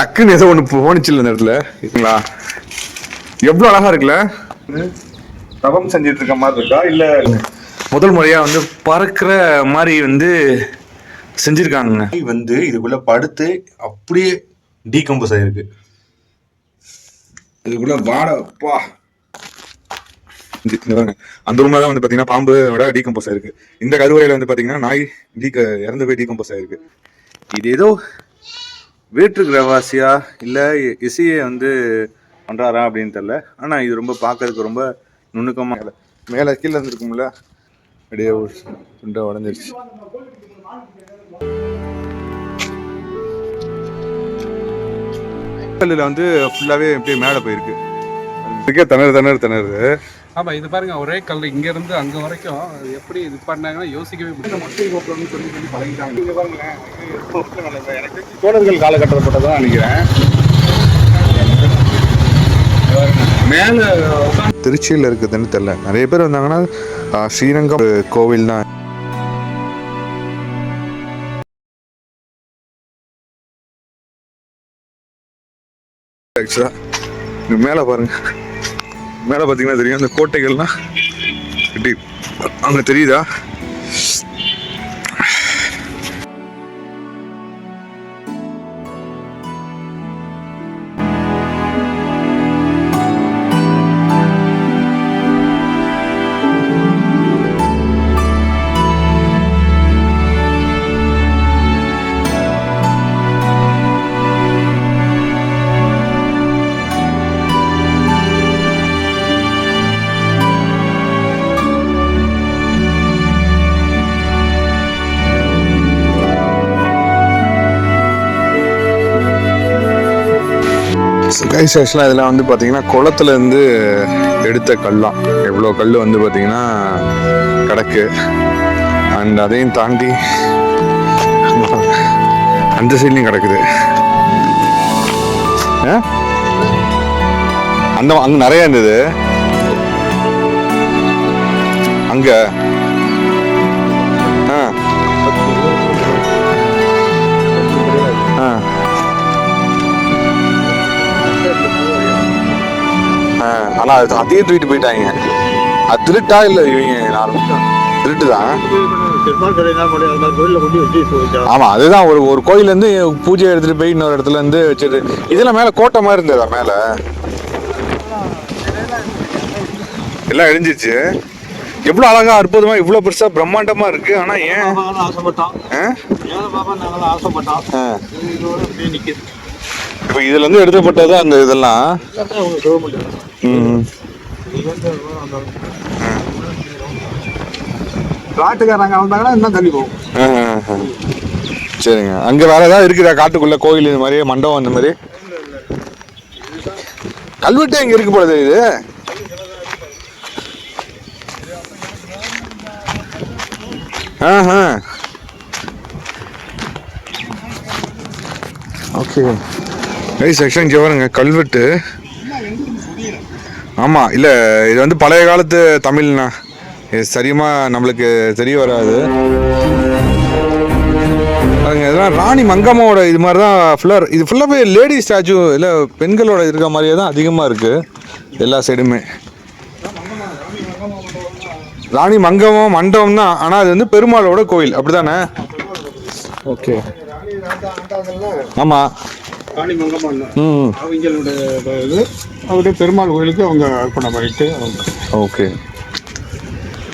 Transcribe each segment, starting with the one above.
டக்குன்னு ஏதோ ஒன்று போனிச்சு இந்த இடத்துல இருக்குங்களா? எவ்வளோ அழகா இருக்குல்ல? தவம் செஞ்சிட்டு இருக்க மாதிரி இருக்கா இல்ல முதல் முறையா வந்து பறக்கிற மாதிரி வந்து செஞ்சிருக்காங்க. வந்து இதுக்குள்ள படுத்து அப்படியே டீகம்போஸ் ஆயிருக்கு. இதுக்குள்ள வாடப்பா அந்த ரூம்ல தான் வந்து பாத்தீங்கன்னா பாம்போட டீகம்போஸ் ஆயிருக்கு. இந்த கருவறையில வந்து பாத்தீங்கன்னா நாய் இறந்து போய் டீகம்போஸ் ஆயிருக்கு. இது ஏதோ வேற்று கிரகவாசியா இல்ல இசையை வந்து பண்றாரா அப்படின்னு தெரியல. ஆனா இது ரொம்ப பாக்குறதுக்கு ரொம்ப நுணுக்கமா மேல கீழே இருந்துருக்கும்ல, அப்படியே துண்டை உடஞ்சிருச்சு. கல்லுல வந்து ஃபுல்லாவே அப்படியே மேலே போயிருக்கு. திணறு. ஆமா, இது பாருங்க, ஒரே கல் இங்க இருந்து அங்க வரைக்கும் எப்படி இது பண்ணாங்கன்னா யோசிக்கவே முடியல. மொட்டை கோப்பலன்னு சொல்லி பழகிட்டாங்க. இங்க பாருங்களேன், எனக்கு சோழர்கள் காலகட்டப்பட்டதான் நினைக்கிறேன். மேல திருச்சியில் இருக்குதுன்னு தெரியல. நிறைய பேர் வந்தாங்கன்னா ஸ்ரீரங்கம் கோவில் தான். மேல பாருங்க, மேல பாத்தீங்கன்னா தெரியும் அந்த கோட்டைகள்லாம் அங்க தெரியுதா? கைஸ் ஆக்சுவலாக இதெல்லாம் வந்து பார்த்தீங்கன்னா குளத்துலேருந்து எடுத்த கல்லாம். எவ்வளோ கல் வந்து பார்த்தீங்கன்னா கிடக்கு. அண்ட் அதையும் தாண்டி அந்த சைட்லையும் கிடக்குது. அங்கே நிறையா இருந்தது. அங்கே ஆனா அதையும் தூக்கிட்டு போயிட்டாங்க. அது திருட்டா இல்ல இவங்க திருட்டுதான். ஆமா, அதுதான் ஒரு கோயில இருந்து பூஜை எடுத்துட்டு போய் இன்னொரு இடத்துல இருந்து வச்சிரு. இதெல்லாம் மேல கோட்டை மாதிரி இருந்ததா? மேல எல்லாம் இடிஞ்சிச்சு. எவ்வளவு அழகா அற்புதமா இவ்வளவு பெருசா பிரம்மாண்டமா இருக்கு. ஆனா ஏன் இப்ப இதுல இருந்து எடுக்கப்பட்டது அந்த இதெல்லாம். காட்டுக்காரங்க வந்தாங்கன்னா இன்னும் தள்ளி போகும். சரிங்க. அங்க வேற ஏதாவது இருக்குதா காட்டுக்குள்ள கோயில் இந்த மாதிரி மண்டபம் அந்த மாதிரி? கல்வெட்டு எங்க இருக்கு போல இது? ஓகே செக்ஷன் பாருங்க கல்வெட்டு. ஆமா, இல்ல இது வந்து பழைய காலத்து தமிழ்னா சரியா நம்மளுக்கு தெரிய வராது. இதெல்லாம் ராணி மங்கம்மாவோட இது மாதிரி தான் ஃபுல்லாக. இது ஃபுல்லாகவே லேடி ஸ்டாச்சு இல்லை பெண்களோட இருக்க மாதிரியே தான் அதிகமாக இருக்கு எல்லா சைடுமே. ராணி மங்கம்மா மண்டபம் தான், ஆனால் அது வந்து பெருமாளோட கோயில் அப்படிதானே? ஓகே. ஆமாம், ராணி மங்கம்மா அவங்களுடைய இது அவருடைய பெருமாள் கோயிலுக்கு அவங்க அர்ப்பணம் பண்ணிட்டு அவங்க. ஓகே.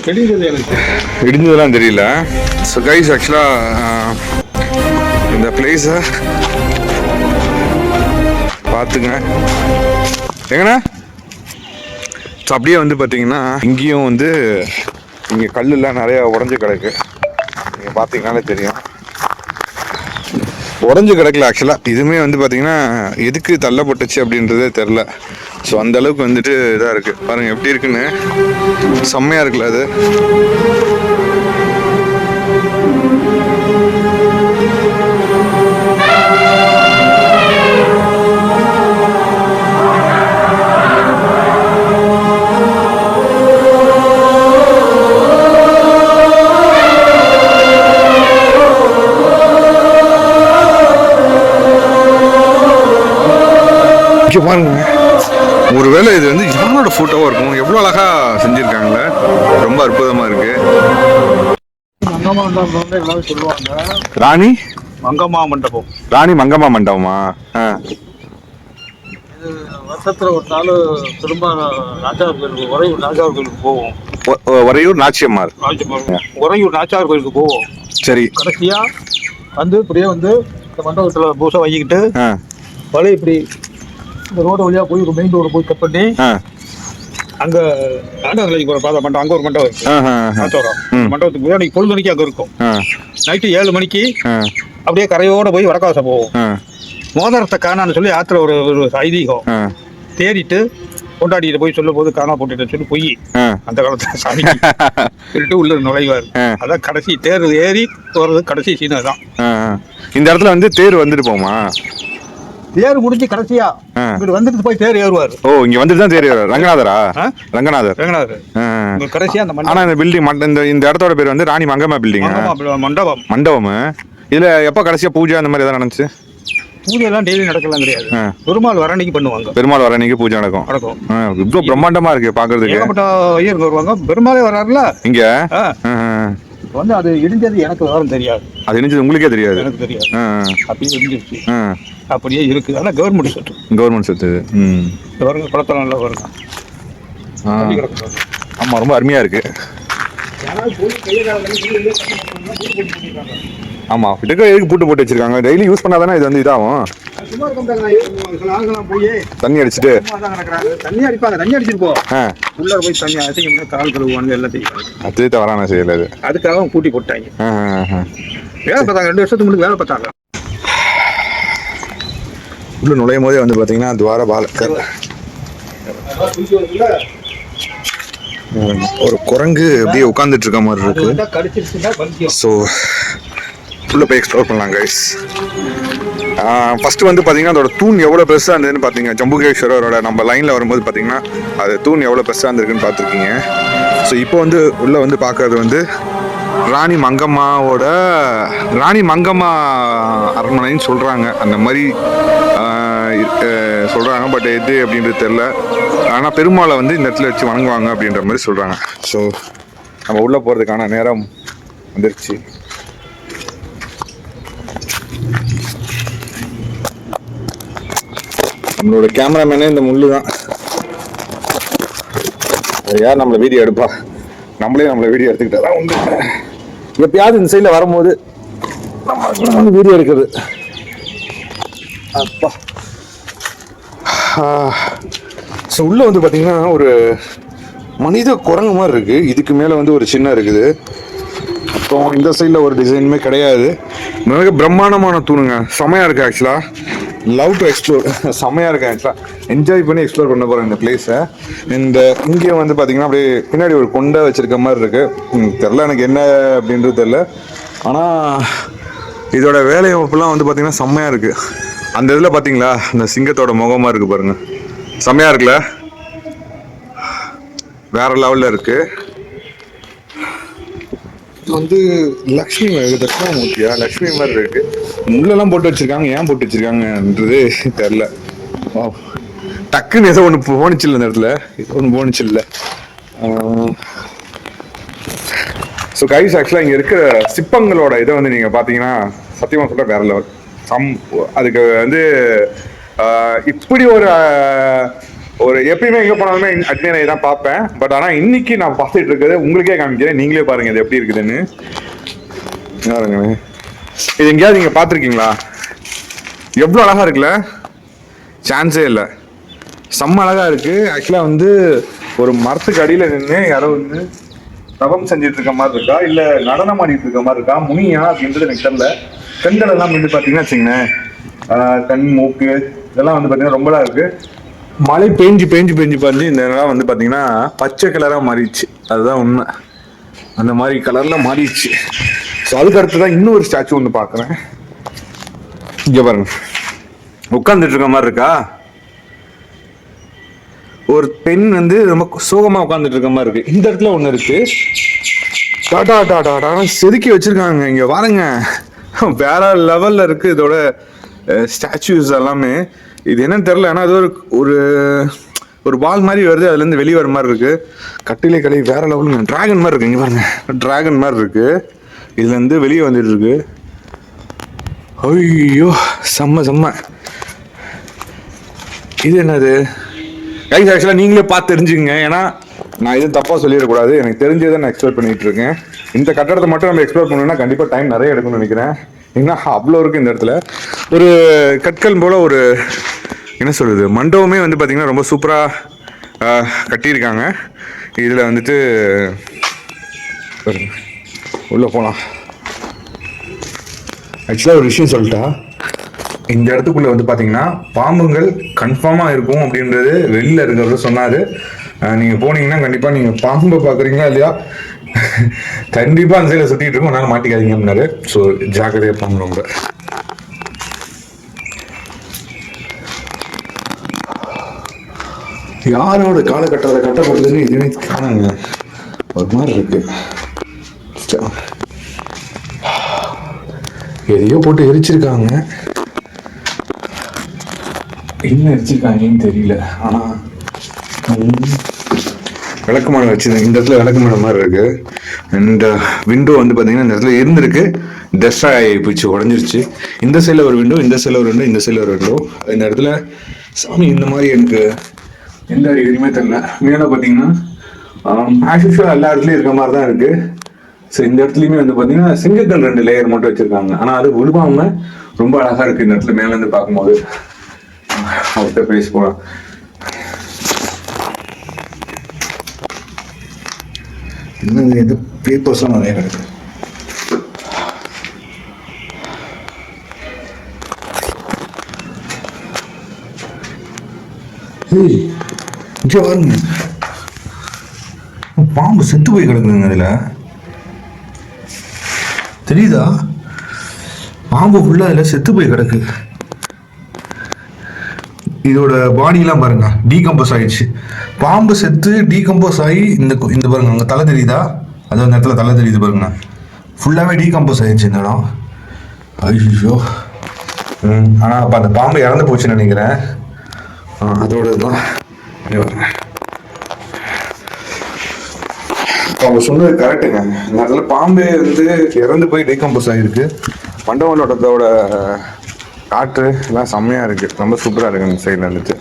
எனக்கு இடிஞ்சதெல்லாம் தெரியல. ஸோ கைஸ் ஆக்சுவலாக இந்த பிளேஸை பார்த்துங்க எங்கண்ணா. ஸோ அப்படியே வந்து பார்த்தீங்கன்னா இங்கேயும் வந்து இங்கே கல்லுலாம் நிறையா உடஞ்சி கிடக்கு. நீங்கள் பார்த்தீங்கன்னாலே தெரியும் உடஞ்சி கிடக்கல. ஆக்சுவலாக இதுவுமே வந்து பார்த்தீங்கன்னா எதுக்கு தள்ளப்பட்டுச்சு அப்படின்றதே தெரில. ஸோ அந்தளவுக்கு வந்துட்டு இதாக இருக்குது. பாருங்கள் எப்படி இருக்குன்னு, செம்மையாக இருக்குல்ல அது. இங்கே பாருங்க, ஒருவேளை இது வந்து யாரோட ஃபோட்டோவாக இருக்கும். எவ்வளோ அழகா செஞ்சுருக்காங்களே, ரொம்ப அற்புதமாக இருக்கு. மங்கம்மா மண்டபம் எல்லாரும் சொல்லுவாங்க. ராணி மங்கம்மா மண்டபம், ராணி மங்கம்மா மண்டபமா? இது வருஷத்துல ஒரு நாள் திரும்ப நாச்சார் கோயிலுக்கு, உறையூர் நாச்சார் கோயிலுக்கு போவோம். உறையூர் நாச்சியம்மாள், உறையூர் நாச்சார் கோயிலுக்கு போவோம். சரி. கடைசியா வந்து இப்படியே வந்து இந்த மண்டபத்துல பூசை வாங்கிக்கிட்டு பழைய இப்படி இந்த ரோடு வழியா போய் ஒரு மெயின் ரோடு போய் கட் பண்ணி அங்க ஆண்டாங்கலைக்கு போற பாதை மண்டபம், அங்க ஒரு மண்டபம் இருக்கு. மண்டபத்துக்கு போய் அன்னைக்கு பொழுதுனைக்கு அங்க இருக்கும். நைட்டு 7 மணிக்கு அப்படியே கரையோட போய் வடக்காசம் போவோம். மோதிரத்தை காணான்னு சொல்லி ஆத்துல ஒரு ஐதீகம். தேடிட்டு கொண்டாடிட்டு போய் சொல்லும் போது காணா போட்டுட்டு சொல்லி போய் அந்த காலத்துல சாமி சொல்லிட்டு உள்ள நுழைவாரு. அதான் கடைசி தேர் ஏறி போறது கடைசி சீனை தான். இந்த இடத்துல வந்து தேர் வந்துட்டு போமா? தேர் முடிஞ்சு கடைசியா இங்க வந்துட்டு போய் தேர் ஏறுவாரு. ஓ, இங்க வந்துட்டு தான் தேர் ஏறுவாரு. ரங்கநாதரா? ரங்கநாதர். கடைசியா அந்த ஆனா இந்த பில்டிங் இந்த இடத்தோட பேர் வந்து ராணி மங்கம்மா பில்டிங், மண்டபம். இதுல எப்ப கடைசியா பூஜை அந்த மாதிரி எதாவது நடந்துச்சு? பூஜை எல்லாம் டெய்லி நடக்கலாம் கிடையாது. பெருமாள் வர அன்னைக்கு பண்ணுவாங்க. பெருமாள் வர அன்னைக்கு பூஜை நடக்கும். இவ்வளவு பிரம்மாண்டமா இருக்கு பாக்குறதுக்கு. ஏகப்பட்ட ஐயர் வருவாங்க. பெருமாளே வராருல இங்க. வந்து அது இடிஞ்சது எனக்கு விவரம் தெரியாது. அது இடிஞ்சது உங்களுக்கே தெரியாது? எனக்கு தெரியாது. அப்படியே இடிஞ்சிருச்சு, அப்படியே இருக்கு. ஆனா கவர்மெண்ட் சொத்து. கவர்மெண்ட் சொத்து. வருங்க குளத்தல நல்லா வருங்க. ஆமா, ரொம்ப அருமையா இருக்கு. ஆமா, இதுக்கு எதுக்கு பூட்டு போட்டு வச்சிருக்காங்க? டெய்லி யூஸ் பண்ணாதானே இது வந்து இதாகும். தண்ணி அடிச்சுட்டு தண்ணி அடிப்பாங்க. தண்ணி அடிச்சிருப்போம் உள்ள போய் தண்ணி அடிச்சு கால் கழுவுவாங்க, எல்லாம் செய்வாங்க. அது வரான செய்யல. அது அதுக்காக பூட்டி போட்டாங்க. வேலை பார்த்தாங்க. 2 வருஷத்துக்கு முன்னாடி வேலை பார்த்தாங்க. உள்ள நுழையும் போதே வந்து பாத்தீங்கன்னா துவார பாலகர், ஒரு குரங்கு அப்படியே உட்கார்ந்துட்டு இருக்க மாதிரி இருக்கு. ஸோ உள்ள போய் எக்ஸ்ப்ளோர் பண்ணலாம் கைஸ். ஃபர்ஸ்ட் வந்து பார்த்தீங்கன்னா அதோட தூண் எவ்வளோ பெருசாக இருந்ததுன்னு பார்த்தீங்க. ஜம்புகேஸ்வரரோட நம்ம லைனில் வரும்போது பார்த்தீங்கன்னா அது தூண் எவ்வளோ பெருசாக இருந்திருக்குன்னு பார்த்துருக்கீங்க. ஸோ இப்போ வந்து உள்ளே வந்து பார்க்கறது வந்து ராணி மங்கம்மா அரண்மனைன்னு சொல்கிறாங்க. அந்த மாதிரி சொல்கிறாங்க. பட் எது அப்படின்றது தெரில. ஆனால் பெருமாளை வந்து இந்த இடத்துல வச்சு வணங்குவாங்க அப்படின்ற மாதிரி சொல்கிறாங்க. ஸோ நம்ம உள்ளே போகிறதுக்கான நேரம் வந்துருச்சு. நம்மளோட கேமராமேனே இந்த முள்ளு தான். யார் நம்மளை வீடியோ எடுப்பா? நம்மளை வீடியோ எடுத்துக்கிட்டா தான் உண்டு. எப்பயாவது இந்த சைடில் வரும்போது நம்ம வீடியோ எடுக்கிறது. அப்பா. ஸோ உள்ளே வந்து பார்த்தீங்கன்னா ஒரு மனித குரங்கு மாதிரி இருக்குது. இதுக்கு மேலே வந்து ஒரு சின்ன இருக்குது. அப்புறம் இந்த சைடில் ஒரு டிசைனுமே கிடையாது. மிக பிரம்மாண்டமான தூணுங்க. செமையாக இருக்குது ஆக்சுவலாக. Love to explore. செம்மையாக இருக்கேன் ஆக்சுவலாக. என்ஜாய் பண்ணி எக்ஸ்ப்ளோர் பண்ண போகிறேன் இந்த பிளேஸை. இந்த இங்கே வந்து பார்த்தீங்கன்னா அப்படியே பின்னாடி ஒரு கொண்டை வச்சுருக்க மாதிரி இருக்குது. தெரில எனக்கு என்ன அப்படின்றது தெரில. ஆனால் இதோட வேலையமைப்புலாம் வந்து பார்த்தீங்கன்னா செம்மையாக இருக்குது. அந்த இதில் பார்த்தீங்களா அந்த சிங்கத்தோட முகமாக இருக்குது பாருங்கள். செம்மையாக இருக்குல்ல? வேற லெவலில் இருக்குது. வந்து லக்ஷ்மி தட்சிணாமூர்த்தியா லக்ஷ்மி மாதிரி இருக்கு. முள்ளெல்லாம் போட்டு வச்சிருக்காங்க. ஏன் போட்டு வச்சிருக்காங்கன்றது தெரில. டக்குன்னு ஏதோ ஒன்று போனிச்சு இல்லை இந்த இடத்துல. ஏதோ ஒன்று போனிச்சு இல்லை. ஸோ கைஸ் ஆக்சுவலாக இங்கே இருக்கிற சிற்பங்களோட இதை வந்து நீங்கள் பார்த்தீங்கன்னா சத்தியமாக சொல்ல வேற லெவல். அதுக்கு வந்து இப்படி ஒரு எப்பயுமே எங்கே போனாலுமே அக்னியை தான் பார்ப்பேன். பட் ஆனால் இன்னைக்கு நான் பார்த்துட்டு இருக்கிறது உங்களுக்கே காமிக்கிறேன். நீங்களே பாருங்க இது எப்படி இருக்குதுன்னு. பாருங்க, இது எங்கேயாவது நீங்கள் பார்த்துருக்கீங்களா? எவ்வளோ அழகா இருக்குல்ல? சான்ஸே இல்லை. செம்ம அழகா இருக்கு. ஆக்சுவலாக வந்து ஒரு மரத்துக்கு அடியில் நின்று யாரோ வந்து தவம் செஞ்சுட்டு இருக்க மாதிரி இருக்கா, இல்லை நடனம் ஆடிட்டு இருக்க மாதிரி இருக்கா, முனியா அப்படின்றது எனக்கு தெரியல. கண்கள் எல்லாம் வந்து பார்த்தீங்கன்னா வச்சுங்களேன், கண் மூக்கு இதெல்லாம் வந்து பார்த்தீங்கன்னா ரொம்பலாம் இருக்கு. மழை பேஞ்சு இந்த நேரம் வந்து பார்த்தீங்கன்னா பச்சை கலராக மாறிடுச்சு. அதுதான் உண்மை. அந்த மாதிரி கலரில் மாறிடுச்சு. ஸோ அதுக்கு அடுத்து தான் இன்னொரு ஸ்டாச்சு ஒன்று பார்க்குறேன். இங்கே பாருங்க, உட்காந்துட்டு இருக்க மாதிரி இருக்கா. ஒரு பெண் வந்து ரொம்ப சோகமாக உட்காந்துட்டு இருக்க மாதிரி இருக்கு. இந்த இடத்துல ஒன்று இருக்கு. டாடா செதுக்கி வச்சிருக்காங்க. இங்கே பாருங்க, வேற லெவலில் இருக்கு இதோட ஸ்டாச்சுஸ் எல்லாமே. இது என்னன்னு தெரியல, ஆனால் அது ஒரு ஒரு பால் மாதிரி வருது, அதுலேருந்து வெளியே வர மாதிரி இருக்கு. கட்டிலை கலை வேற லெவலுங்க, டிராகன் மாதிரி இருக்கு. இங்கே பாருங்க, டிராகன் மாதிரி இருக்கு, இதுலேருந்து வெளியே வந்துட்டு இருக்கு. ஐயோ செம்ம செம்ம. இது என்னது கைஸ்? ஆக்சுவலாக நீங்களே பார்த்து தெரிஞ்சுங்க, ஏன்னா நான் எதுவும் தப்பாக சொல்லிடக்கூடாது. எனக்கு தெரிஞ்சதை நான் எக்ஸ்ப்ளோர் பண்ணிட்டு இருக்கேன். இந்த கட்டடத்தை மட்டும் நம்ம எக்ஸ்ப்ளோர் பண்ணணும்னா கண்டிப்பாக டைம் நிறைய எடுக்கும்னு நினைக்கிறேன். ஏன்னா அவ்வளோ இருக்குது இந்த இடத்துல. ஒரு கற்கள் போல் ஒரு என்ன சொல்கிறது மண்டபமே வந்து பார்த்திங்கன்னா ரொம்ப சூப்பராக கட்டியிருக்காங்க. இதில் வந்துட்டு உள்ளே போகலாம். ஆக்சுவலாக ஒரு விஷயம் சொல்லிட்டா, இந்த இடத்துக்குள்ளே வந்து பார்த்தீங்கன்னா பாம்புங்கள் கன்ஃபார்மாக இருக்கும் அப்படின்றது வெளியில் இருக்கிறத சொன்னார். நீங்கள் போனீங்கன்னா கண்டிப்பாக நீங்கள் பாம்பை பார்க்குறீங்களா இல்லையா, கண்டிப்பாக அந்த சைடில் சுற்றிட்டு இருக்கும், அதனால் மாட்டிக்காதீங்க அப்படின்னாரு. ஸோ ஜாக்கிரதையாக பாம்பு ரொம்ப. யாரோட காலகட்டத்தில் கட்டப்பட்டதுன்னு இதுவே காணுங்க, ஒரு மாதிரி இருக்கு. எதையோ போட்டு எரிச்சிருக்காங்க, என்ன எரிச்சிருக்காங்கன்னு தெரியல. ஆனால் விளக்குமானம் வச்சு இந்த இடத்துல விளக்குமானம் மாதிரி இருக்கு. இந்த விண்டோ வந்து பார்த்தீங்கன்னா இந்த இடத்துல இருந்திருக்கு, டெஸ்ட்ராய் ஆகி போச்சு, உடஞ்சிருச்சு. இந்த சைடில் ஒரு விண்டோ, இந்த சைடில் ஒரு விண்டோ, இந்த சைடில் ஒரு விண்டோ. இந்த இடத்துல சாமி இந்த மாதிரி எனக்கு எந்த எதுவுமே தெரியல. மேலே பார்த்தீங்கன்னா ஆஸ் யூஷுவல் எல்லா இடத்துலையும் இருக்க மாதிரி தான் இருக்கு. ஸோ இந்த இடத்துலையுமே வந்து பார்த்தீங்கன்னா சிங்கக்கல் 2 லேயர் மட்டும் வச்சிருக்காங்க, ஆனால் அது விழுவாம ரொம்ப அழகா இருக்கு. இந்த இடத்துல மேலேருந்து பார்க்கும்போது அவர்கிட்ட பேசி போகலாம். இன்னும் எது பேப்பர்ஸ்லாம் நிறைய கிடக்கு. இங்கே பாருங்க, பாம்பு செத்து போய் கிடக்குதுங்க. அதில் தெரியுதா, பாம்பு ஃபுல்லாக அதில் செத்து போய் கிடக்கு. இதோட பாடியெல்லாம் பாருங்க, டீகம்போஸ் ஆயிடுச்சு. பாம்பு செத்து டீகம்போஸ் ஆகி இந்த பாருங்க, அங்கே தலை தெரியுதா, அது அந்த இடத்துல தலை தெரியுது பாருங்க, ஃபுல்லாகவே டீகம்போஸ் ஆயிடுச்சு இந்த இடம். ஐயோ. ஆனால் அப்போ அந்த பாம்பு இறந்து போச்சுன்னு நினைக்கிறேன். அதோட தான் அவங்க சொன்னது கரெக்டுங்க. இந்த இடத்துல பாம்பே வந்து இறந்து போய் டீகம்போஸ் ஆகிருக்கு. மண்டபத்தோட காற்று எல்லாம் செம்மையாக இருக்குது, ரொம்ப சூப்பராக இருக்குது இந்த சைடில் இருந்துச்சு.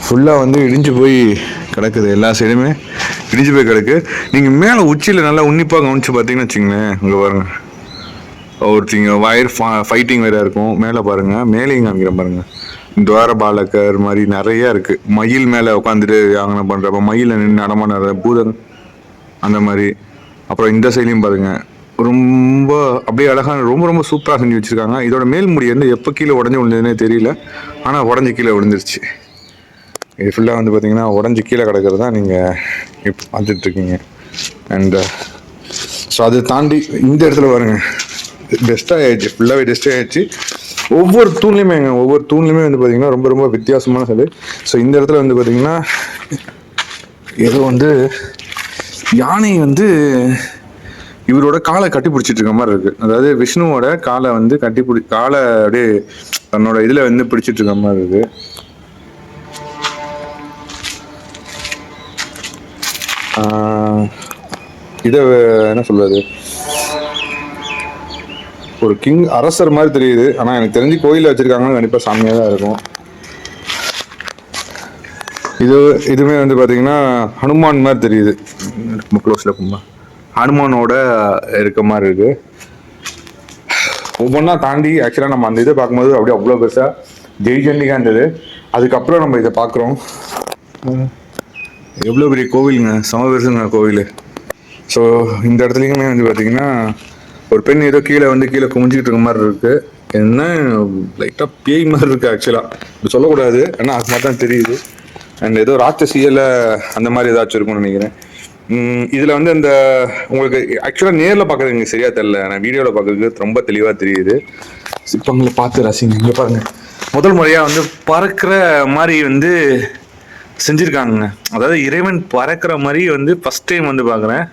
ஃபுல்லாக வந்து இடிஞ்சு போய் கிடக்குது, எல்லா சைடுமே இடிஞ்சு போய் கிடக்கு. நீங்கள் மேலே உச்சியில் நல்லா உன்னிப்பாக கவனிச்சு பார்த்தீங்கன்னு வச்சுங்களேன், இங்கே பாருங்கள், ஒருத்திங்க வயர் ஃபைட்டிங் வேறு இருக்கும். மேலே பாருங்கள், மேலேயும் காமிக்கிறேன் பாருங்கள், துவாரபாலகர் மாதிரி நிறையா இருக்குது. மயில் மேலே உட்காந்துட்டு யாங்கனம் பண்ணுறப்ப மயிலை நின்று நடமாடுற பூதம் அந்த மாதிரி. அப்புறம் இந்த சைட்லையும் பாருங்கள், ரொம்ப அப்படியே அழகான ரொம்ப ரொம்ப சூப்பராக செஞ்சு வச்சுருக்காங்க. இதோட மேல் முடி வந்து எப்போ கீழே உடஞ்சி விழுந்ததுன்னே தெரியல, ஆனால் உடஞ்சி கீழே விழுந்துருச்சு. இது ஃபுல்லாக வந்து பார்த்திங்கன்னா உடஞ்சி கீழே கிடக்கிறது தான் நீங்கள் இப்போ பார்த்துட்ருக்கீங்க. அண்ட் ஸோ அதை தாண்டி இந்த இடத்துல பாருங்கள், டெஸ்ட்டாக ஆகிடுச்சு, ஃபுல்லாகவே டெஸ்ட்டாக ஆகிடுச்சு. ஒவ்வொரு தூண்லையுமே வந்து பார்த்திங்கன்னா ரொம்ப ரொம்ப வித்தியாசமான சிலை. ஸோ இந்த இடத்துல வந்து பார்த்திங்கன்னா ஏதோ வந்து யானை வந்து இவரோட காலை கட்டி பிடிச்சிட்டு இருக்க மாதிரி இருக்கு. அதாவது விஷ்ணுவோட காலை வந்து காலை அப்படியே தன்னோட இதில் வந்து பிடிச்சிட்டு இருக்க மாதிரி இருக்கு. இதை என்ன சொல்றது, ஒரு கிங் அரசர் மாதிரி தெரியுது. ஆனால் எனக்கு தெரிஞ்சு கோயிலில் வச்சிருக்காங்கன்னு கண்டிப்பாக சாமியாக தான் இருக்கும். இதுவுமே வந்து பார்த்தீங்கன்னா ஹனுமான் மாதிரி தெரியுது, ரொம்ப க்ளோஸில் இருக்குமா ஹனுமானோட இருக்க மாதிரி இருக்கு. ஒவ்வொன்றா தாண்டி ஆக்சுவலாக நம்ம அந்த இதை பார்க்கும்போது அப்படியே அவ்வளோ பெருசாக ஜெய்ஜண்டிக்காக இருந்தது. அதுக்கப்புறம் நம்ம இதை பார்க்குறோம். எவ்வளோ பெரிய கோவிலுங்க, சம பெருசுங்க கோவில். ஸோ இந்த இடத்துலையுமே வந்து பார்த்தீங்கன்னா ஒரு பெண் ஏதோ கீழே குமிஞ்சிக்கிட்டு இருக்க மாதிரி இருக்கு. என்ன லைட்டாக பேய் மாதிரி இருக்கு. ஆக்சுவலாக இப்படி சொல்லக்கூடாது, ஆனால் அது மாதிரி தான் தெரியுது. அண்ட் ஏதோ ராட்சசியில் அந்த மாதிரி ஏதாச்சும் இருக்கும்னு நினைக்கிறேன். இதில் வந்து அந்த உங்களுக்கு ஆக்சுவலாக நேரில் பார்க்குறதுங்க சரியா தெரியல, ஆனால் வீடியோவில் பார்க்குறதுக்கு ரொம்ப தெளிவாக தெரியுது. சிற்பங்களை பார்த்து ரசிங்க. இங்கே பாருங்கள், முதல் முறையாக வந்து பறக்கிற மாதிரி வந்து செஞ்சுருக்காங்க. அதாவது இறைவன் பறக்கிற மாதிரி வந்து ஃபஸ்ட் டைம் வந்து பார்க்குறேன்.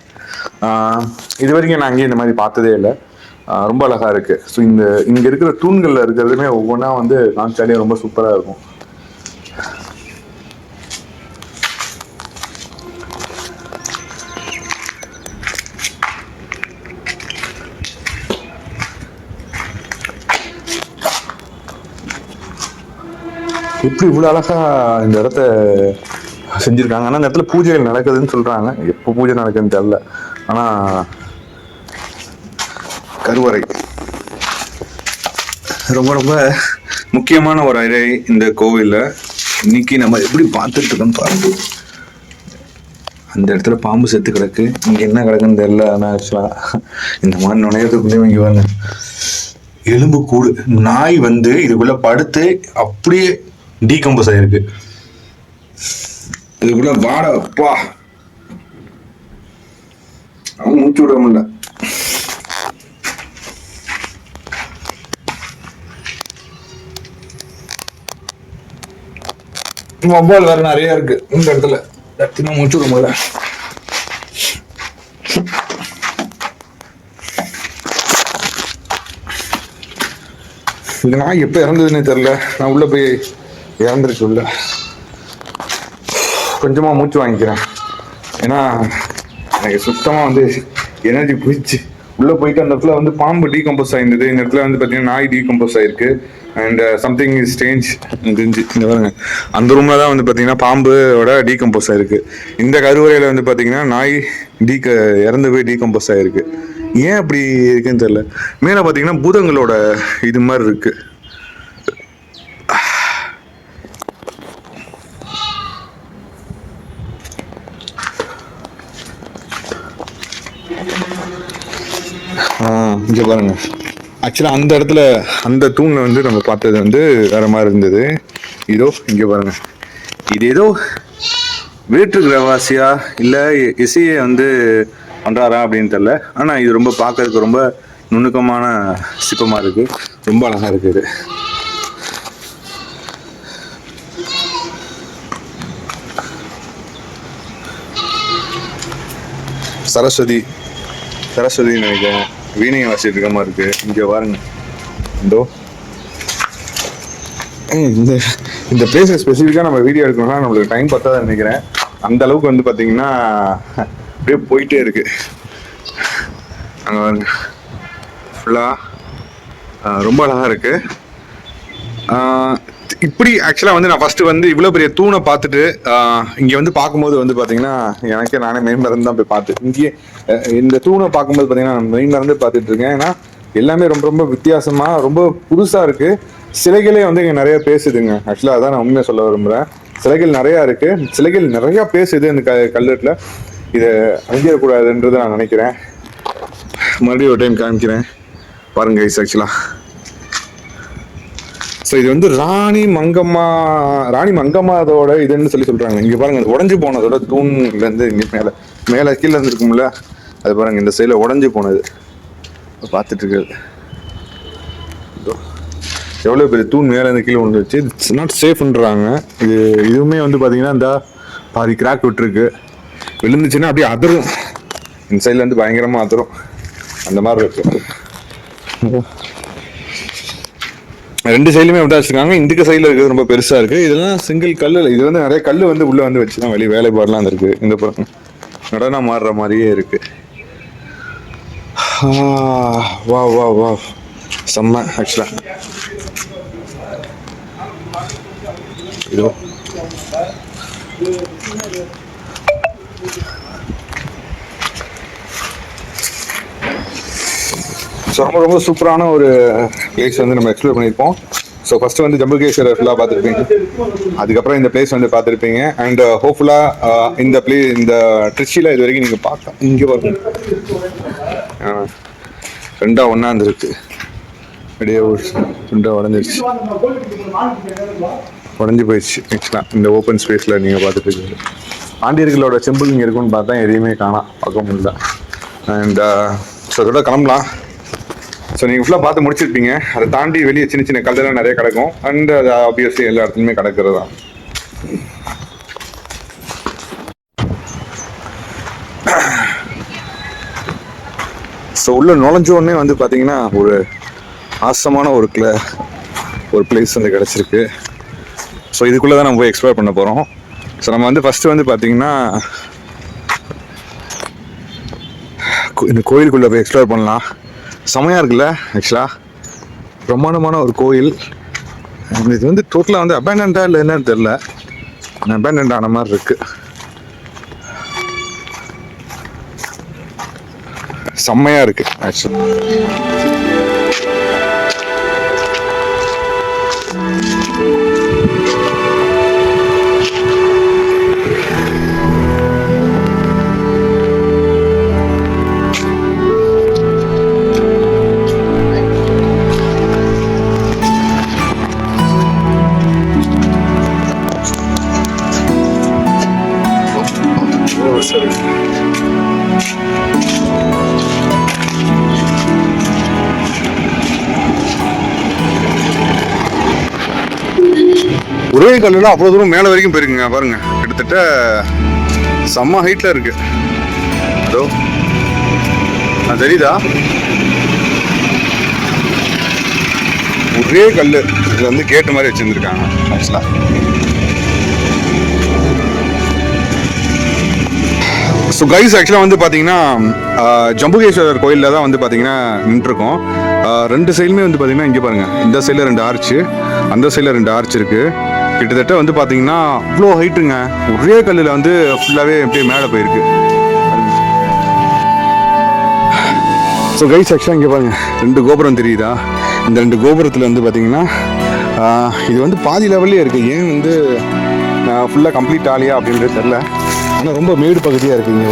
இது வரைக்கும் நான் அங்கேயும் இந்த மாதிரி பார்த்ததே இல்லை. ரொம்ப அழகாக இருக்குது. ஸோ இங்கே இருக்கிற தூண்களில் இருக்கிறதுமே ஒவ்வொன்றா வந்து காமிச்சாலே ரொம்ப சூப்பராக இருக்கும். எப்படி இவ்வளோ அழகா இந்த இடத்த செஞ்சுருக்காங்க. ஆனால் இந்த இடத்துல பூஜைகள் நடக்குதுன்னு சொல்கிறாங்க. எப்போ பூஜை நடக்குதுன்னு தெரில. ஆனால் கருவறை ரொம்ப ரொம்ப முக்கியமான ஒரு அறை இந்த கோவிலில். இன்னைக்கு நம்ம எப்படி பார்த்துட்டு இருக்கோம்னு பாருங்க. அந்த இடத்துல பாம்பு செத்து கிடக்கு. இங்கே என்ன கிடக்குன்னு தெரியல. ஆனால் ஆக்சுவலாக இந்த மாதிரி நுழையத்துக்குள்ளே இங்கே வாங்க எலும்பு கூடு. நாய் வந்து இதுக்குள்ள படுத்து அப்படியே டீகம்போஸ் ஆயிருக்கு. இதுக்குள்ள வாட அப்பா அவன் மூச்சு விட முடியல. மொபைல் வேற நிறைய இருக்கு இந்த இடத்துல. இடத்துல மூச்சு விட முடியல. இந்த நாய் எப்போ இறந்ததுன்னு தெரியல. நான் உள்ள போய் இறந்துருச்சு. உள்ள கொஞ்சமாக மூச்சு வாங்கிக்கிறேன். ஏன்னா எனக்கு சுத்தமாக வந்து எனர்ஜி போயிடுச்சு. உள்ளே போயிட்டு அந்த இடத்துல வந்து பாம்பு டீகம்போஸ் ஆயிருந்தது. இந்த இடத்துல வந்து பார்த்தீங்கன்னா நாய் டீகம்போஸ் ஆயிருக்கு. அண்ட் சம்திங் இஸ் சேஞ்ச் தெரிஞ்சு இந்த பாருங்க. அந்த ரூமில் தான் வந்து பார்த்தீங்கன்னா பாம்போட டீகம்போஸ் ஆயிருக்கு. இந்த கருவறையில் வந்து பார்த்தீங்கன்னா நாய் இறந்து போய் டீகம்போஸ் ஆயிருக்கு. ஏன் அப்படி இருக்குன்னு தெரியல. மேலே பார்த்தீங்கன்னா பூதங்களோட இது மாதிரி இருக்கு. இங்கே பாருங்க. ஆக்சுவலாக அந்த இடத்துல அந்த தூணில் வந்து நம்ம பார்த்தது வந்து வேற மாதிரி இருந்தது. இதோ இங்கே பாருங்க. இது ஏதோ வேற்று கிரகவாசியா இல்லை இசையை வந்து பண்ணுறாரா அப்படின்னு தெரியல. ஆனால் இது ரொம்ப பார்க்கறதுக்கு ரொம்ப நுணுக்கமான சிற்பமாக இருக்குது. ரொம்ப அழகாக இருக்குது. சரஸ்வதி நினைக்கிறேன். வீணையை வாசிட்டு இருக்க மாதிரி இருக்கு. இங்கே பாருங்க. இந்தோ இந்த பிளேஸை ஸ்பெசிஃபிக்காக நம்ம வீடியோ எடுக்கணும்னா நம்மளுக்கு டைம் பத்தாதான் நினைக்கிறேன். அந்த அளவுக்கு வந்து பார்த்தீங்கன்னா அப்படியே போயிட்டே இருக்கு. அங்கே பாருங்க ஃபுல்லாக ரொம்ப அழகாக இருக்கு. இப்படி ஆக்சுவலாக வந்து நான் ஃபர்ஸ்ட் வந்து இவ்வளோ பெரிய தூணை பார்த்துட்டு இங்கே வந்து பார்க்கும்போது வந்து பார்த்தீங்கன்னா எனக்கே நானே மெயின் தான் போய் பார்த்து இங்கே இந்த தூணை பார்க்கும்போது பார்த்தீங்கன்னா நான் மெயின் பார்த்துட்டு இருக்கேன். ஏன்னா எல்லாமே ரொம்ப ரொம்ப வித்தியாசமாக ரொம்ப புதுசாக இருக்கு. சிலைகளே வந்து இங்கே நிறைய பேசுதுங்க. ஆக்சுவலாக அதான் நான் உண்மையாக சொல்ல விரும்புகிறேன். சிலைகள் நிறையா இருக்கு. சிலைகள் நிறையா பேசுது இந்த கல்வெட்டில். இதை அழிஞ்சிடக்கூடாதுன்றதை நான் நினைக்கிறேன். மறுபடியும் ஒரு டைம் காமிக்கிறேன் பாருங்க கைஸ். ஆக்சுவலாக ஸோ இது வந்து ராணி மங்கம்மா அதோட இதுன்னு சொல்றாங்க. இங்க பாருங்க உடஞ்சி போனதோட தூண்ல இருந்து இங்க மேல கீழே இருந்திருக்கும்ல, அது பாருங்க இந்த சைடுல உடஞ்சி போனது பார்த்துட்டு இருக்கிறது. எவ்வளவு பெரிய தூண் மேல இருந்து கீழே விழுந்துருச்சு. இட்ஸ் நாட் சேஃப்ன்றாங்க. இதுவுமே வந்து பாத்தீங்கன்னா இந்த பாதி கிராக் விட்டுருக்கு. விழுந்துச்சுன்னா அப்படியே அதிரும். இந்த சைட்ல இருந்து பயங்கரமா அதிரும். அந்த மாதிரி இருக்கு. ரெண்டு சைடுலுமே விட்டா வச்சிருக்காங்க. இந்த சைடுல இருக்கிறது ரொம்ப பெருசா இருக்கு. இதெல்லாம் சிங்கிள் கல்லு. இது வந்து நிறைய கல்லு வந்து உள்ள வந்து வச்சுதான் வெளியே வேலைப்பாடுலாம் இருக்கு. இந்த புறம் நடனம் மாறுற மாதிரியே இருக்கு. வா வா வா செம்ம. ஆக்சுவலா இதோ ஸோ ரொம்ப ரொம்ப சூப்பரான ஒரு பிளேஸ் வந்து நம்ம எக்ஸ்ப்ளோர் பண்ணியிருப்போம். ஸோ ஃபர்ஸ்ட் வந்து ஜம்புகேஸ்வரர் ஃபுல்லாக பார்த்துருப்பீங்க. அதுக்கப்புறம் இந்த பிளேஸ் வந்து பார்த்துருப்பீங்க. அண்ட் ஹோப்ஃபுல்லாக இந்த ட்ரிச்சியில் இது வரைக்கும் நீங்கள் பார்க்கலாம். இங்கே வரும் ரெண்டா ஒன்றாந்துருக்கு. அப்படியே ரெண்டா உடஞ்சிருச்சு, உடஞ்சி போயிடுச்சு. ஆக்சுவலாக இந்த ஓப்பன் ஸ்பேஸில் நீங்கள் பார்த்துட்டு இருக்கீங்க. பாண்டியர்களோட செம்பிள் இங்கே இருக்குன்னு பார்த்தா எதையுமே காணாம், பார்க்க முடியல. அண்ட் ஸோ அதோட கிளம்பலாம். ஸோ நீங்கள் ஃபுல்லாக பார்த்து முடிச்சிருப்பீங்க. அதை தாண்டி வெளியே சின்ன சின்ன கல்லெல்லாம் நிறைய கிடக்கும். அண்ட் அது ஆப்வியஸ்லி எல்லா இடத்துலையுமே கிடக்கிறது தான். ஸோ உள்ள நுழைஞ்ச உடனே வந்து பார்த்தீங்கன்னா ஒரு ஆசமான ஒரு பிளேஸ் வந்து கிடச்சிருக்கு. ஸோ இதுக்குள்ளே தான் நம்ம போய் எக்ஸ்ப்ளோர் பண்ண போகிறோம். ஸோ நம்ம வந்து ஃபஸ்ட்டு வந்து பார்த்தீங்கன்னா இந்த கோயிலுக்குள்ளே போய் எக்ஸ்ப்ளோர் பண்ணலாம். செமையாக இருக்குல்ல ஆக்சுவலாக, பிரம்மாண்டமான ஒரு கோயில். இது வந்து டோட்டலாக வந்து அபேண்டன்டா இல்லை என்னன்னு தெரில, அபேண்டன்ட் ஆன மாதிரி இருக்கு. செம்மையாக இருக்கு ஆக்சுவலாக. ஒரே கல்லுல அவ்வளோ தூரம் மேலே வரைக்கும் போயிருக்குங்க பாருங்க. கிட்டத்தட்ட செம்ம ஹைட்ல இருக்கு. அதோ தெரியுதா, ஒரே கல். இது வந்து கேட்டு மாதிரி வச்சிருந்துருக்காங்க ஆக்சுவலா. ஸோ கைஸ் ஆக்சுவலாக வந்து பார்த்தீங்கன்னா ஜம்புகேஸ்வரர் கோயிலில் தான் வந்து பார்த்தீங்கன்னா நின்றுருக்கோம். ரெண்டு சைடுமே வந்து பார்த்தீங்கன்னா இங்கே பாருங்கள், இந்த சைடில் 2 ஆர்ச்சு, அந்த சைடில் 2 ஆர்ச் இருக்குது. கிட்டத்தட்ட வந்து பார்த்தீங்கன்னா அவ்வளோ ஹைட்டுங்க. ஒரே கல்லில் வந்து ஃபுல்லாகவே அப்படியே மேலே போயிருக்கு. ஸோ கைஸ் ஆக்சுவலாக இங்கே பாருங்கள் 2 கோபுரம் தெரியுதா? இந்த 2 கோபுரத்தில் வந்து பார்த்தீங்கன்னா இது வந்து பாதி லெவல்லே இருக்குது. ஏன் வந்து ஃபுல்லாக கம்ப்ளீட் ஆகலையா அப்படின்றது தெரில. ஆனால் ரொம்ப மேடு பகுதியாக இருக்குது இங்கே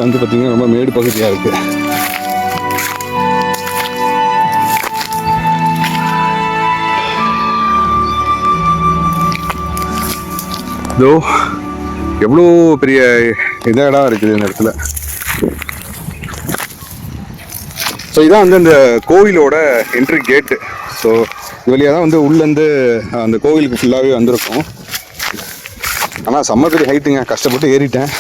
வந்து பார்த்தீங்கன்னா ரொம்ப மேடு பகுதியாக இருக்குது. இதோ எவ்வளோ பெரிய இடம் இருக்குது இந்த இடத்துல. ஸோ இதான் வந்து அந்த கோவிலோட என்ட்ரி கேட்டு. ஸோ இது வழியாக தான் வந்து உள்ளேருந்து அந்த கோவிலுக்கு ஃபுல்லாகவே வந்திருக்கும். ஆனால் செம்ம பெரிய ஹைட்டுங்க, கஷ்டப்பட்டு ஏறிட்டேன்.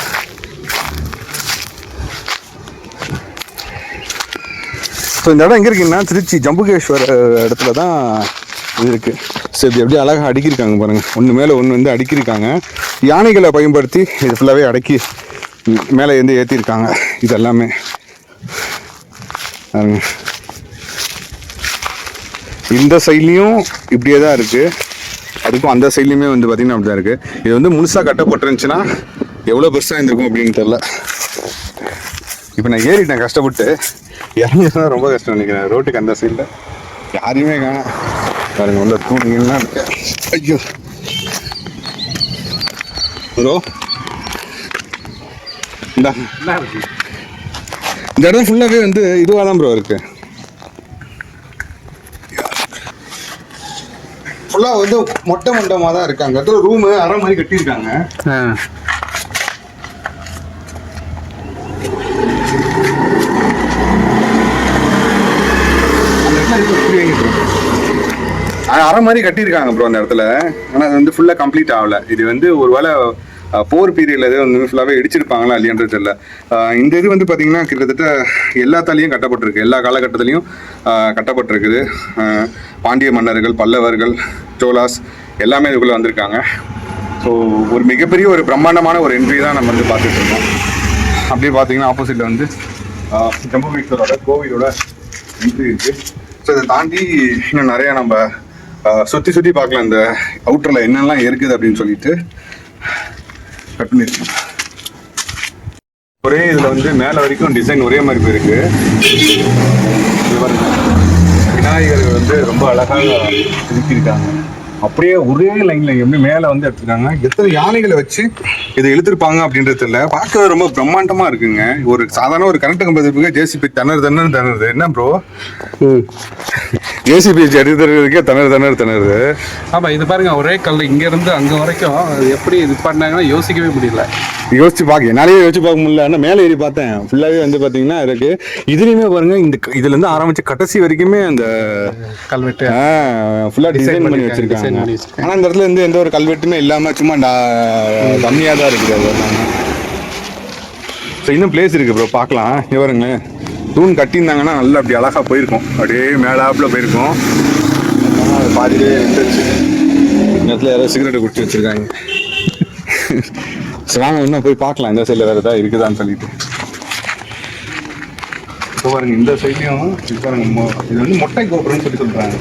ஸோ இந்த இடம் எங்கே இருக்குன்னா திருச்சி ஜம்புகேஸ்வர இடத்துல தான் இது இருக்குது. ஸோ இது எப்படி அழகாக அடுக்கியிருக்காங்க பாருங்கள், ஒன்று மேலே ஒன்று வந்து அடுக்கியிருக்காங்க. யானைகளை பயன்படுத்தி இது ஃபுல்லாகவே அடக்கி மேலே வந்து ஏற்றிருக்காங்க. இது எல்லாமே இந்த சைட்லேயும் இப்படியே தான் இருக்குது, அதுக்கும் அந்த சைட்லேயுமே வந்து பார்த்திங்கன்னா அப்படி தான் இருக்குது. இது வந்து முழுசாக கட்டப்பட்டுருந்துச்சுன்னா எவ்வளோ பெருசாக இருந்திருக்கும் அப்படின்னு தெரில. இப்போ நான் ஏறிட்டேன் கஷ்டப்பட்டு, இறங்கினா ரொம்ப கஷ்டம் நினைக்கிறேன். ரோட்டுக்கு அந்த சைடில் யாரையுமே காணோம் பாருங்க, உள்ள தூணிங்கலாம் இருக்கு. ஐயோ ப்ரோ, இந்த இடம் ஃபுல்லாகவே வந்து இதுவாக தான் ப்ரோ இருக்கு. ஃபுல்லாக வந்து மொட்டை மண்டபமாக தான் இருக்காங்க. இடத்துல ரூமு அரை மாதிரி கட்டியிருக்காங்க. அரை மாதிரி கட்டியிருக்காங்க ப்ரோ அந்த இடத்துல. ஆனால் அது வந்து ஃபுல்லாக கம்ப்ளீட் ஆகலை. இது வந்து ஒரு வேளை போர் பீரியடில் எதாவது வந்து ஃபுல்லாகவே இடிச்சிருப்பாங்களா இல்லையான்றது தெரியல. இந்த இது வந்து பார்த்தீங்கன்னா கிட்டத்தட்ட எல்லாத்தாலையும் கட்டப்பட்டிருக்கு, எல்லா காலகட்டத்திலையும் கட்டப்பட்டிருக்குது. பாண்டிய மன்னர்கள், பல்லவர்கள், சோலாஸ் எல்லாமே இதுக்குள்ளே வந்திருக்காங்க. ஸோ ஒரு மிகப்பெரிய ஒரு பிரம்மாண்டமான ஒரு என்ட்ரி தான் நம்ம வந்து பார்த்துட்டு இருக்கோம். அப்படியே பார்த்தீங்கன்னா ஆப்போசிட்டில் வந்து ஜம்புகேஸ்வரோட கோவிலோட என்ட்ரி இருக்குது. ஸோ இதை தாண்டி இன்னும் நிறையா நம்ம சுற்றி பார்க்கலாம். இந்த அவுட்டரில் என்னெல்லாம் இருக்குது அப்படின்னு சொல்லிட்டு கட் பண்ணியிருக்கேன். ஒரே இதில் வந்து மேலே வரைக்கும் டிசைன் ஒரே மாதிரி போயிருக்கு. விநாயகர்கள் வந்து ரொம்ப அழகாக செதுக்கியிருக்காங்க. அப்படியே ஒரே லைன்ல எப்படி மேலே வந்து எடுத்துருக்காங்க. எத்தனை யானைகளை வச்சு இதை இழுத்துருப்பாங்க அப்படின்றது இல்லை, பார்க்க ரொம்ப பிரம்மாண்டமா இருக்குங்க. ஒரு சாதாரண ஒரு கரண்ட் கம்பத்துக்கு ஜேசிபி தண்ணுது. என்ன ப்ரோ, ஜேசிபி எடுத்துறதுக்கே தண்ணுது. ஆமா, இது பாருங்க, ஒரே கல் இங்க இருந்து அங்க வரைக்கும் எப்படி இது பண்ணாங்கன்னா யோசிக்கவே முடியல. யோசிச்சு என்னாலேயே யோசிச்சு பார்க்க முடியல. ஆனால் மேலே ஏறி பார்த்தேன், ஃபுல்லாகவே வந்து பார்த்தீங்கன்னா இருக்கு. இதுலையுமே பாருங்க, இதுல இருந்து ஆரம்பிச்சு கடைசி வரைக்குமே அந்த கல்வெட்டு ஃபுல்லாக டிசைன் பண்ணி வச்சிருக்காங்க. ஆனால் இந்த இடத்துல இருந்து எந்த ஒரு கல்வெட்டுமே இல்லாமல் சும்மா கம்மியாக தான் இருக்குது. அது ஸோ இன்னும் பிளேஸ் இருக்குது ப்ரோ, பார்க்கலாம். இவருங்க தூண் கட்டியிருந்தாங்கன்னா நல்லா அப்படி அழகாக போயிருக்கும், அப்படியே மேலாப்பில் போயிருக்கும். அது பாதிலே இருந்துச்சு. இந்த இடத்துல யாராவது சிகரெட்டை குடிச்சு வச்சுருக்காங்க. ஸோ வாங்க இன்னும் போய் பார்க்கலாம் இந்த சைடில் வேறு ஏதாவது இருக்குதான்னு சொல்லிட்டு. இப்போ பாருங்க இந்த சைட்லையும் இது பாருங்க, இது வந்து மொட்டை கோபுரம்னு சொல்கிறாங்க.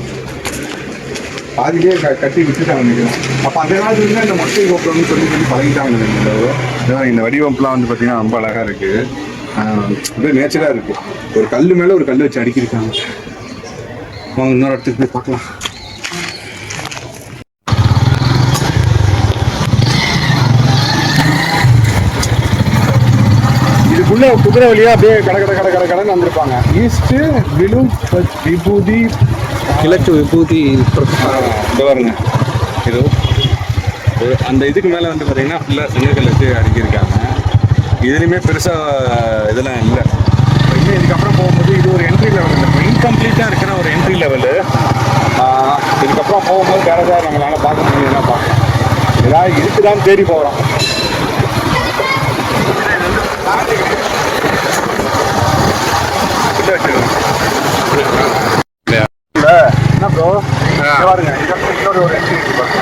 பாதிலே கட்டி விட்டுட்டாங்க நினைக்கிறேன். அப்போ அந்த காலத்துல இந்த மொட்டை கோபுரம்னு சொல்லி பழகிட்டாங்க. இந்த வடிவமைப்புலாம் வந்து பார்த்தீங்கன்னா ரொம்ப அழகாக இருக்குது, அப்படியே நேச்சராக இருக்குது. ஒரு கல் மேலே ஒரு கல் வச்சு அடுக்கியிருக்காங்க. இன்னொரு இடத்துக்கு போய் பார்க்கலாம். இதுக்குள்ள குதிரை வழியாக அப்படியே கடன்னு வந்திருப்பாங்க. ஈஸ்ட் விபூதி, கிழக்கு விபூதி. இந்த பாருங்க, இது அந்த இதுக்கு மேலே வந்து பார்த்தீங்கன்னா ஃபுல்லாக செங்கக்கல் வச்சு அடுக்கியிருக்காங்க. இதுலேயுமே பெருசாக இதெல்லாம் இல்லை. இன்னும் இதுக்கப்புறம் போகும்போது இது ஒரு என்ட்ரி லெவல் இல்லை, இன்கம்ப்ளீட்டாக இருக்கிற ஒரு என்ட்ரி லெவலு. இதுக்கப்புறம் போகும்போது வேறு ஏதாவது நம்மளால் பார்க்க முடியுதுன்னா பார்க்கலாம். ஏதாவது இருக்குதான்னு தேடி போகிறோம். என்ன ப்ரோ பாருங்க, இன்னொரு ஒரு என்ட்ரி இருக்கு பாருங்க.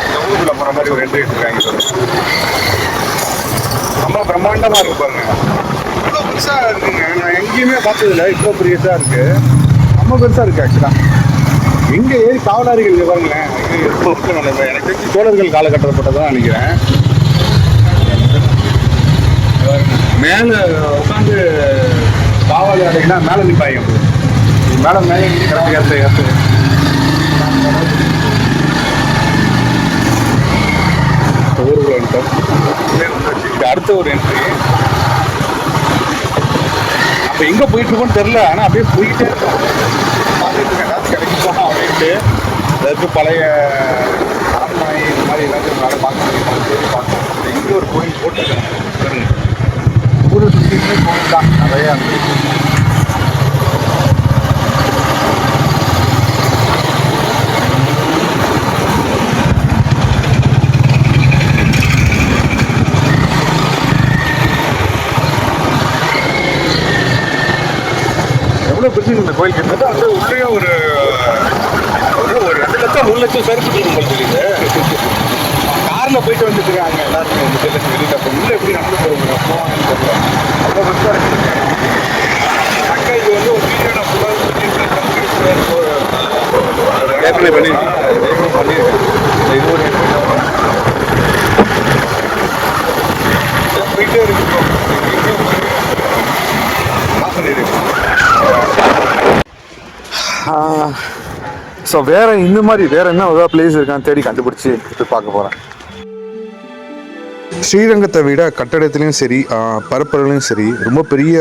இந்த ஊருக்குள்ள போகிற மாதிரி ஒரு என்ட்ரி இருக்காங்க. ரொம்ப பிரம்மாண்டமாக இருக்கு பாருங்க, இவ்வளோ பெருசாக இருக்குங்க. நான் எங்கேயுமே பார்த்ததில்ல, இவ்வளோ பெருசாக இருக்கு, ரொம்ப பெருசாக இருக்கு. ஆக்சுவலாக எங்கே ஏறி காவலாரிகள் இங்கே பாருங்களேன். எனக்கு தெரிஞ்சு சோழர்கள் காலகட்டப்பட்டதான் நினைக்கிறேன். மேலே உட்காந்து காவல் அடைக்குன்னா மேலே நிற்பாங்க. மேலே ஏற்று ஊருக்குள்ள வந்துட்டோம். அடுத்த ஒரு என்ட்ரி. அப்போ எங்கே போயிட்டு இருக்கோன்னு தெரில, ஆனால் அப்படியே போயிட்டே இருக்கோம். பார்த்துட்டு இருக்கேன் ஏதாச்சும் கிடைக்கும் அப்படின்ட்டு. ஏதாச்சும் பழைய அரண்மனை இந்த மாதிரி ஏதாச்சும் வேலை பார்க்க முடியும் தேடி பார்க்கணும். இங்கே ஒரு கோயில் போட்டுருக்கேன். ஊரை சுற்றியுமே கோயில் தான் நிறையா இருக்கு. எவ்வளோ பெருசு இந்த கோயில் கிட்டத்தட்ட வந்து உள்ளே ஒரு 2 லட்சம் 3 லட்சம் சரி தெரியுது. காரில் போயிட்டு வந்துட்டு இருக்காங்க எல்லாருமே. வெளியில் அப்போ உள்ளே எப்படி நடந்து போவாங்கன்னு தெரியல, அவ்வளோ பெருசாக இருக்கு. அக்கா இது வந்து ஒரு வீடியோ நான் ஏற்கனவே பண்ணியிருக்கேன். இது ஒரு போயிட்டே இருக்கு. ஸோ வேறு இந்த மாதிரி வேறு என்ன ஏதாவது பிளேஸ் இருக்கான்னு தேடி கண்டுபிடிச்சி போய் பார்க்க போகிறேன். ஸ்ரீரங்கத்தை விட கட்டடத்துலேயும் சரி பரப்பளவுலையும் சரி ரொம்ப பெரிய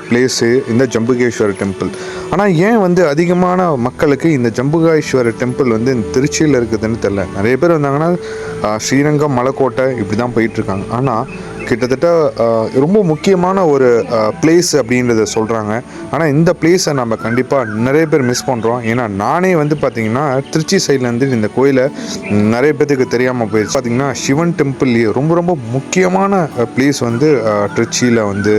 பிளேஸு இந்த ஜம்புகேஸ்வரர் டெம்பிள். ஆனால் ஏன் வந்து அதிகமான மக்களுக்கு இந்த ஜம்புகேஸ்வரர் டெம்பிள் வந்து இந்த திருச்சியில் இருக்குதுன்னு தெரில. நிறைய பேர் வந்தாங்கன்னா ஸ்ரீரங்கம் மலைக்கோட்டை இப்படி தான் போயிட்டுருக்காங்க. ஆனால் கிட்டத்தட்ட ரொம்ப முக்கியமான ஒரு பிளேஸ் அப்படின்றத சொல்கிறாங்க. ஆனால் இந்த பிளேஸை நம்ம கண்டிப்பாக நிறைய பேர் மிஸ் பண்ணுறோம். ஏன்னா நானே வந்து பார்த்திங்கன்னா திருச்சி சைட்லேருந்து இந்த கோயிலை நிறைய பேருக்கு தெரியாமல் போயிடுச்சு. பார்த்திங்கன்னா சிவன் டெம்பிள்லேயே ரொம்ப ரொம்ப முக்கியமான பிளேஸ் வந்து திருச்சியில் வந்து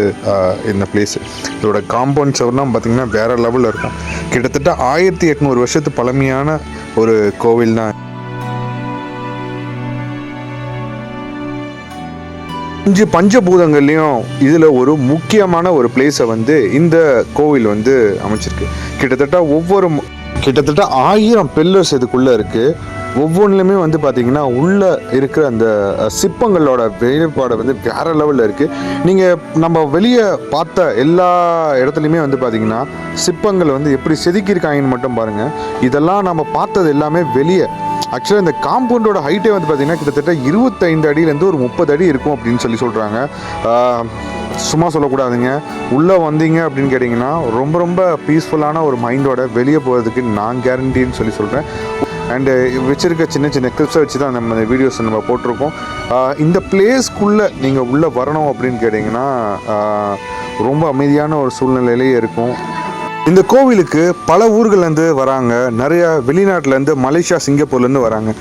இந்த பிளேஸ். இதோட காம்பவுண்ட் சவர்லாம் பார்த்திங்கன்னா வேறு லெவலில் இருக்கும். கிட்டத்தட்ட 1800 வருஷத்து பழமையான ஒரு கோவில் தான். 5 பஞ்சபூதங்கள்லையும் இதில் ஒரு முக்கியமான ஒரு பிளேஸை வந்து இந்த கோவில் வந்து அமைச்சிருக்கு. கிட்டத்தட்ட 1000 பில்லர்ஸ் இதுக்குள்ளே இருக்குது. ஒவ்வொன்றுலையுமே வந்து பார்த்திங்கன்னா உள்ளே இருக்கிற அந்த சிற்பங்களோட வேலைப்பாடு வந்து வேறு லெவலில் இருக்குது. நீங்கள் நம்ம வெளியே பார்த்த எல்லா இடத்துலையுமே வந்து பார்த்திங்கன்னா சிற்பங்கள் வந்து எப்படி செதுக்கியிருக்காங்கன்னு மட்டும் பாருங்கள். இதெல்லாம் நம்ம பார்த்தது எல்லாமே வெளியே. ஆக்சுவலாக இந்த காம்பவுண்டோட ஹைட்டே வந்து பார்த்திங்கன்னா கிட்டத்தட்ட 25 அடியிலேருந்து ஒரு 30 அடி இருக்கும் அப்படின்னு சொல்கிறாங்க. சும்மா சொல்லக்கூடாதுங்க, உள்ளே வந்தீங்க அப்படின்னு கேட்டிங்கன்னா ரொம்ப ரொம்ப பீஸ்ஃபுல்லான ஒரு மைண்டோட வெளியே போகிறதுக்கு நான் கேரண்டின்னு சொல்கிறேன். அண்டு வச்சுருக்க சின்ன சின்ன கிளிப்ஸை வச்சு தான் நம்ம இந்த வீடியோஸ் நம்ம போட்டிருக்கோம். இந்த பிளேஸ்க்குள்ளே நீங்கள் உள்ளே வரணும் அப்படின்னு கேட்டிங்கன்னா ரொம்ப அமைதியான ஒரு சூழ்நிலையிலே இருக்கும். இந்த கோவிலுக்கு பல ஊர்கள்லேருந்து வராங்க, நிறைய வெளிநாட்டிலேருந்து மலேசியா சிங்கப்பூர்லேருந்து வராங்க.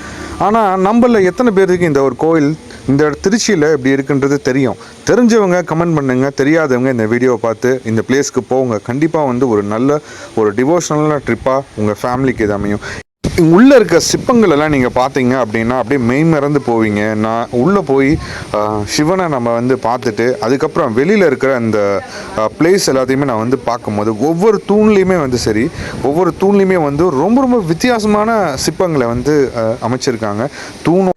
ஆனால் நம்மள எத்தனை பேருக்கு இந்த ஒரு கோயில் இந்த திருச்சியில் இப்படி இருக்குன்றது தெரியும். தெரிஞ்சவங்க கமெண்ட் பண்ணுங்கள், தெரியாதவங்க இந்த வீடியோவை பார்த்து இந்த பிளேஸ்க்கு போங்க. கண்டிப்பாக வந்து ஒரு நல்ல ஒரு டிவோஷனலான ட்ரிப்பாக உங்கள் ஃபேமிலிக்கு இது அமையும். உள்ளே இருக்க சிற்பங்கள் எல்லாம் நீங்கள் பார்த்தீங்க அப்படின்னா அப்படியே மெய் மறந்து போவீங்க. நான் உள்ளே போய் சிவனை நம்ம வந்து பார்த்துட்டு அதுக்கப்புறம் வெளியில் இருக்கிற அந்த பிளேஸ் எல்லாத்தையுமே நான் வந்து பார்க்கும்போது ஒவ்வொரு தூண்லேயுமே வந்து சரி, ஒவ்வொரு தூண்லேயுமே வந்து ரொம்ப ரொம்ப வித்தியாசமான சிற்பங்களை வந்து அமைச்சிருக்காங்க. தூணும்